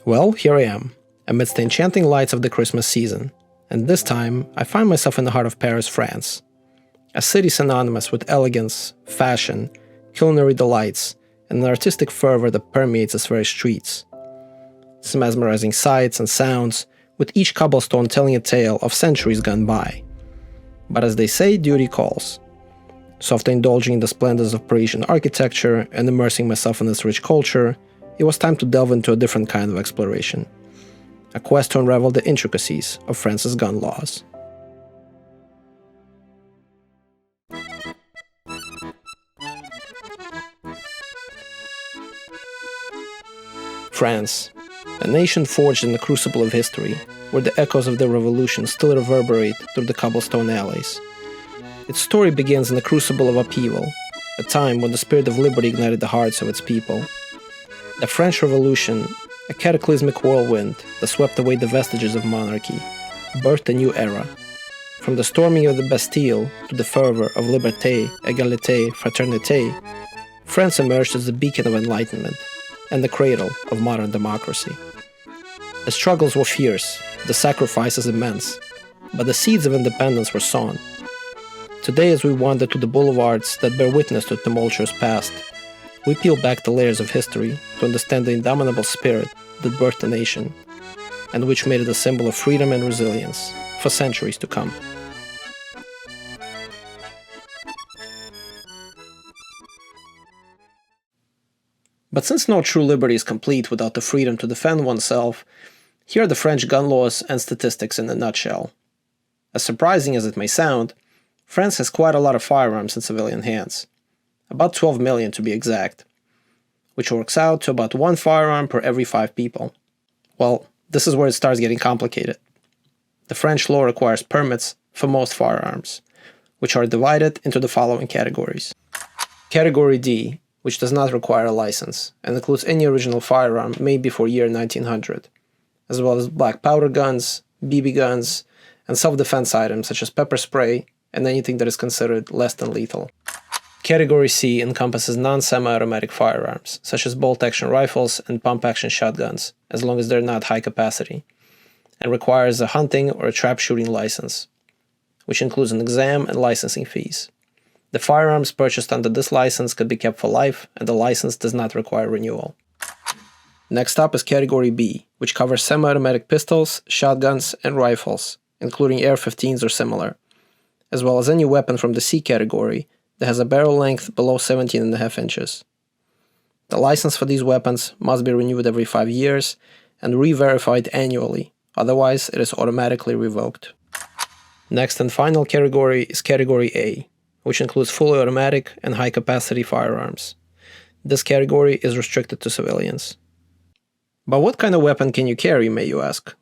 Well, here I am, amidst the enchanting lights of the Christmas season, and this time I find myself in the heart of Paris, France. A city synonymous with elegance, fashion, culinary delights, and an artistic fervor that permeates its very streets. It's mesmerizing sights and sounds, with each cobblestone telling a tale of centuries gone by. But as they say, duty calls. So after indulging in the splendors of Parisian architecture and immersing myself in its rich culture, it was time to delve into a different kind of exploration. A quest to unravel the intricacies of France's gun laws. France, a nation forged in the crucible of history, where the echoes of the revolution still reverberate through the cobblestone alleys. Its story begins in the crucible of upheaval, a time when the spirit of liberty ignited the hearts of its people. The French Revolution, a cataclysmic whirlwind that swept away the vestiges of monarchy, birthed a new era. From the storming of the Bastille to the fervor of liberté, égalité, fraternité, France emerged as the beacon of enlightenment and the cradle of modern democracy. The struggles were fierce, the sacrifices immense, but the seeds of independence were sown. Today, as we wander through the boulevards that bear witness to a tumultuous past, we peel back the layers of history to understand the indomitable spirit that birthed the nation, and which made it a symbol of freedom and resilience for centuries to come. But since no true liberty is complete without the freedom to defend oneself, here are the French gun laws and statistics in a nutshell. As surprising as it may sound, France has quite a lot of firearms in civilian hands, about 12 million to be exact, which works out to about one firearm per every 5 people. Well, this is where it starts getting complicated. The French law requires permits for most firearms, which are divided into the following categories. Category D, which does not require a license, and includes any original firearm made before year 1900, as well as black powder guns, BB guns, and self-defense items such as pepper spray, and anything that is considered less than lethal. Category C encompasses non-semi-automatic firearms, such as bolt-action rifles and pump-action shotguns, as long as they're not high capacity, and requires a hunting or a trap shooting license, which includes an exam and licensing fees. The firearms purchased under this license could be kept for life, and the license does not require renewal. Next up is Category B, which covers semi-automatic pistols, shotguns, and rifles, including AR-15s or similar, as well as any weapon from the C category that has a barrel length below 17.5 inches. The license for these weapons must be renewed every 5 years and re-verified annually, otherwise it is automatically revoked. Next and final category is Category A, which includes fully automatic and high-capacity firearms. This category is restricted to civilians. But what kind of weapon can you carry, may you ask?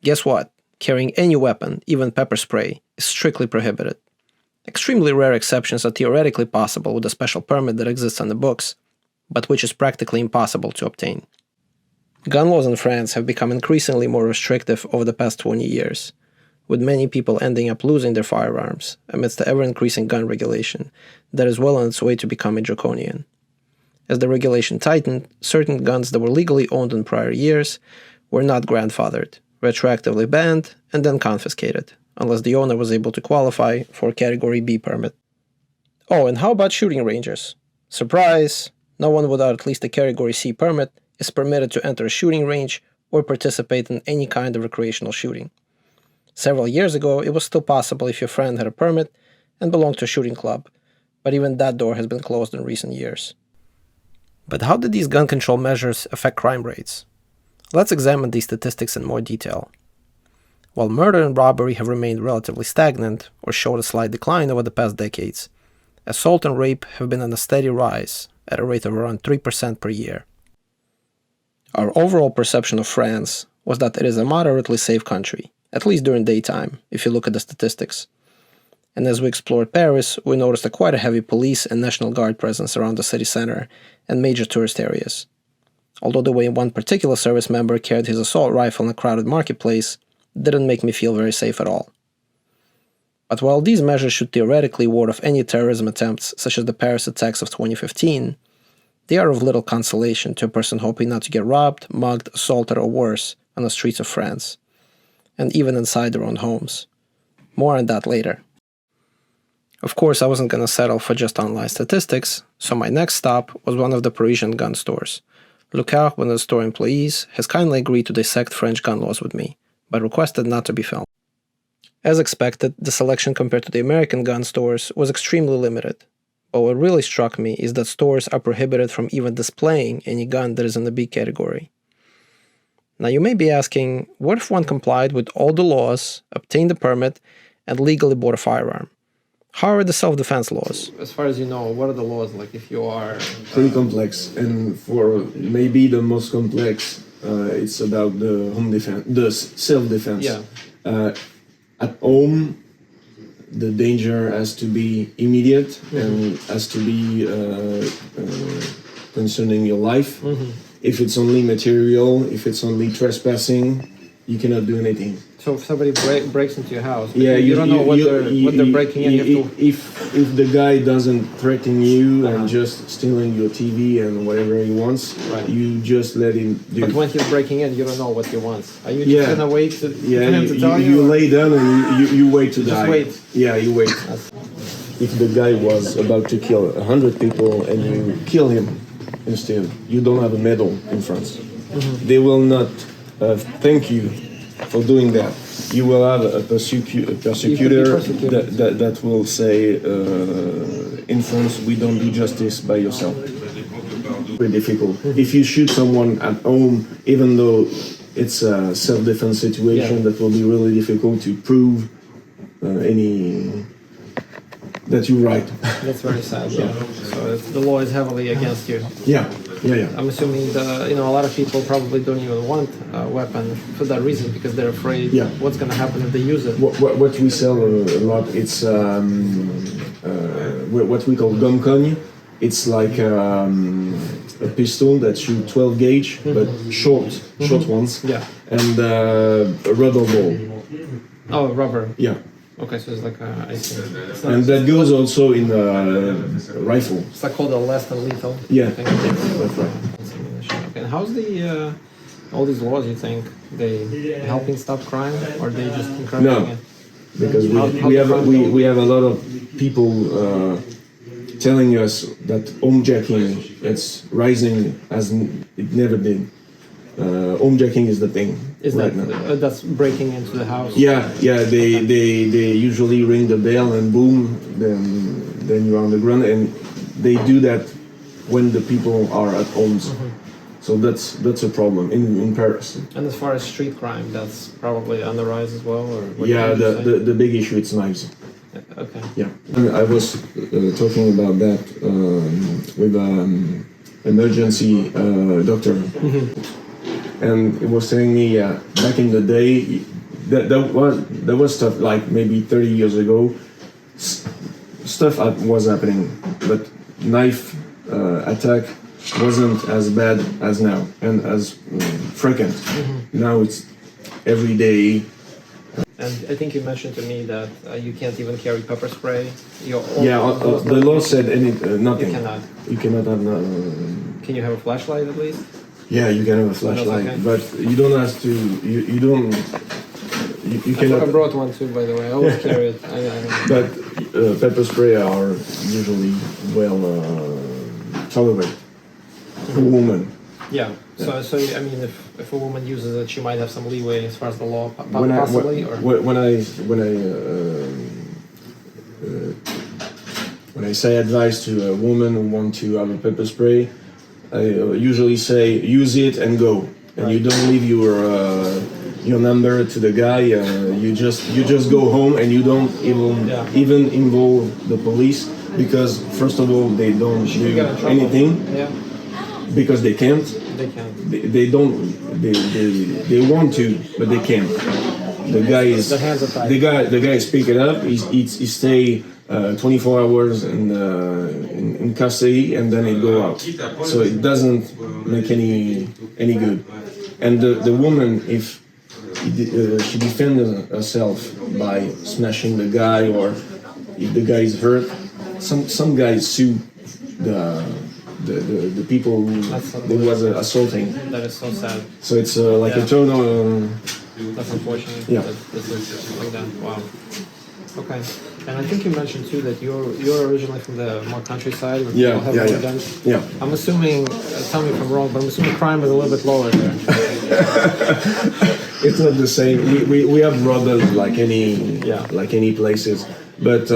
Guess what? Carrying any weapon, even pepper spray, is strictly prohibited. Extremely rare exceptions are theoretically possible with a special permit that exists on the books, but which is practically impossible to obtain. Gun laws in France have become increasingly more restrictive over the past 20 years, with many people ending up losing their firearms amidst the ever-increasing gun regulation that is well on its way to becoming draconian. As the regulation tightened, certain guns that were legally owned in prior years were not grandfathered, retroactively banned, and then confiscated, unless the owner was able to qualify for a Category B permit. Oh, and how about shooting ranges? Surprise! No one without at least a Category C permit is permitted to enter a shooting range or participate in any kind of recreational shooting. Several years ago, it was still possible if your friend had a permit and belonged to a shooting club, but even that door has been closed in recent years. But how did these gun control measures affect crime rates? Let's examine these statistics in more detail. While murder and robbery have remained relatively stagnant or showed a slight decline over the past decades, assault and rape have been on a steady rise at a rate of around 3% per year. Our overall perception of France was that it is a moderately safe country, at least during daytime, if you look at the statistics. And as we explored Paris, we noticed quite a heavy police and National Guard presence around the city center and major tourist areas. Although the way one particular service member carried his assault rifle in a crowded marketplace didn't make me feel very safe at all. But while these measures should theoretically ward off any terrorism attempts such as the Paris attacks of 2015, they are of little consolation to a person hoping not to get robbed, mugged, assaulted, or worse on the streets of France, and even inside their own homes. More on that later. Of course, I wasn't going to settle for just online statistics, so my next stop was one of the Parisian gun stores. Lucas, one of the store employees, has kindly agreed to dissect French gun laws with me, but requested not to be filmed. As expected, the selection compared to the American gun stores was extremely limited. But what really struck me is that stores are prohibited from even displaying any gun that is in the B category. Now you may be asking, what if one complied with all the laws, obtained a permit, and legally bought a firearm? How are the self-defense laws? As far as you know, what are the laws like if you are... Pretty complex, and for maybe the most complex, it's about the home defense, the self-defense. Yeah. At home, the danger has to be immediate and has to be concerning your life. If it's only material, if it's only trespassing, you cannot do anything. So if somebody breaks into your house, you don't know what they're breaking in. If the guy doesn't threaten you and just stealing your TV and whatever he wants, you just let him do. But when he's breaking in, you don't know what he wants. Are you just gonna wait for him to tell you? You lay down and you wait to die. Just wait. Yeah, you wait. If the guy was about to kill 100 people and you kill him instead, you don't have a medal in France. They will not thank you for doing that. You will have a persecutor that will say, in France, we don't do justice by yourself. Very difficult. If you shoot someone at home, even though it's a self-defense situation, that will be really difficult to prove that you're right. That's very sad. Yeah. So the law is heavily against you. Yeah. I'm assuming a lot of people probably don't even want a weapon for that reason because they're afraid what's going to happen if they use it. What we sell a lot, it's what we call gun cogne. It's like a pistol that shoots 12 gauge, but short ones. Yeah. And a rubber ball. Oh, rubber. Yeah. Okay, so it's like I see. And that goes also in a rifle. It's like called a less than lethal. Yeah. That's right. Okay, and how's the all these laws? You think they helping stop crime, or they just encouraging it? Because we have a lot of people telling us that homejacking it's rising as it never did. Homejacking is the thing. Is that that's breaking into the house? Yeah. They usually ring the bell and boom, then you're on the ground, and they do that when the people are at homes. So that's a problem in Paris. And as far as street crime, that's probably on the rise as well, or what the big issue it's knives. Okay. Yeah, I was talking about that with emergency doctor. And it was telling me, back in the day, there was stuff like maybe 30 years ago, stuff was happening, but knife attack wasn't as bad as now and as frequent. Now it's every day. And I think you mentioned to me that you can't even carry pepper spray. The law said nothing. You cannot. You cannot have. Can you have a flashlight at least? Yeah, you can have a flashlight, but you don't have to. You don't. You cannot. I brought one too, by the way. I always carry it. But pepper spray are usually well tolerated for a woman. Yeah. So I mean, if a woman uses it, she might have some leeway as far as the law, possibly. When I say advice to a woman who want to have a pepper spray, I usually say use it and go, and you don't leave your number to the guy. You just go home and you don't even involve the police, because first of all they don't do anything because they can't. They don't. They want to, but they can't. The guy is pick it up. He stay 24 hours in custody, and then it go out. So it doesn't make any good. And the woman, if she defends herself by smashing the guy, or if the guy is hurt, some guys sue the people who was assaulting. That is so sad. So it's like a total. That's unfortunate. Yeah. This is like that. Wow. Okay. And I think you mentioned too that you're originally from the more countryside. Where people have more guns. Yeah. I'm assuming. Tell me if I'm wrong, but I'm assuming crime is a little bit lower there. It's not the same. We have robbers like any places, but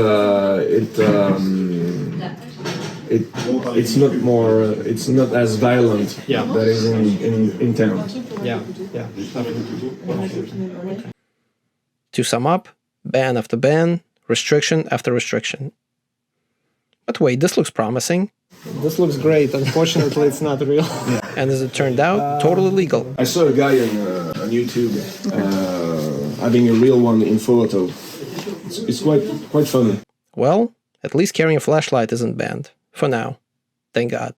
it's not more. It's not as violent. That is in town. Yeah. To sum up, ban after ban, restriction after restriction. But wait, this looks promising. This looks great. Unfortunately, it's not real. And as it turned out, totally legal. I saw a guy on YouTube having a real one in photo. It's quite funny. Well, at least carrying a flashlight isn't banned. For now. Thank God.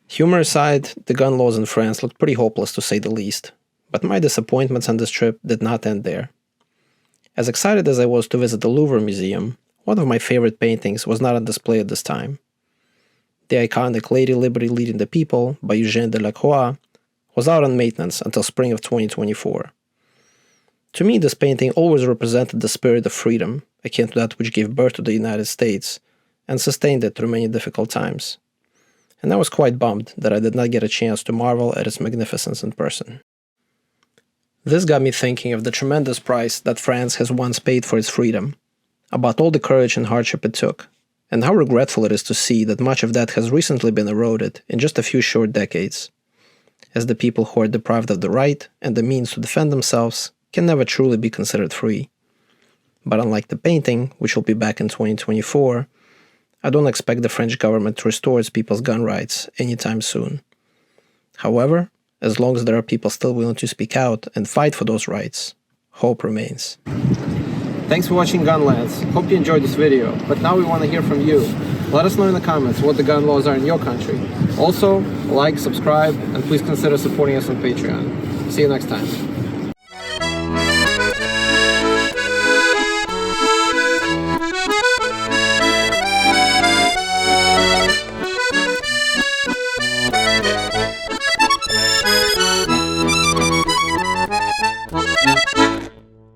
Humor aside, the gun laws in France looked pretty hopeless to say the least. But my disappointments on this trip did not end there. As excited as I was to visit the Louvre Museum, one of my favorite paintings was not on display at this time. The iconic Lady Liberty Leading the People by Eugène Delacroix was out on maintenance until spring of 2024. To me, this painting always represented the spirit of freedom, akin to that which gave birth to the United States, and sustained it through many difficult times. And I was quite bummed that I did not get a chance to marvel at its magnificence in person. This got me thinking of the tremendous price that France has once paid for its freedom, about all the courage and hardship it took, and how regretful it is to see that much of that has recently been eroded in just a few short decades, as the people who are deprived of the right and the means to defend themselves can never truly be considered free. But unlike the painting, which will be back in 2024, I don't expect the French government to restore its people's gun rights anytime soon. However, as long as there are people still willing to speak out and fight for those rights, hope remains. Thanks for watching Gunlands. Hope you enjoyed this video, but now we want to hear from you. Let us know in the comments what the gun laws are in your country. Also, like, subscribe, and please consider supporting us on Patreon. See you next time.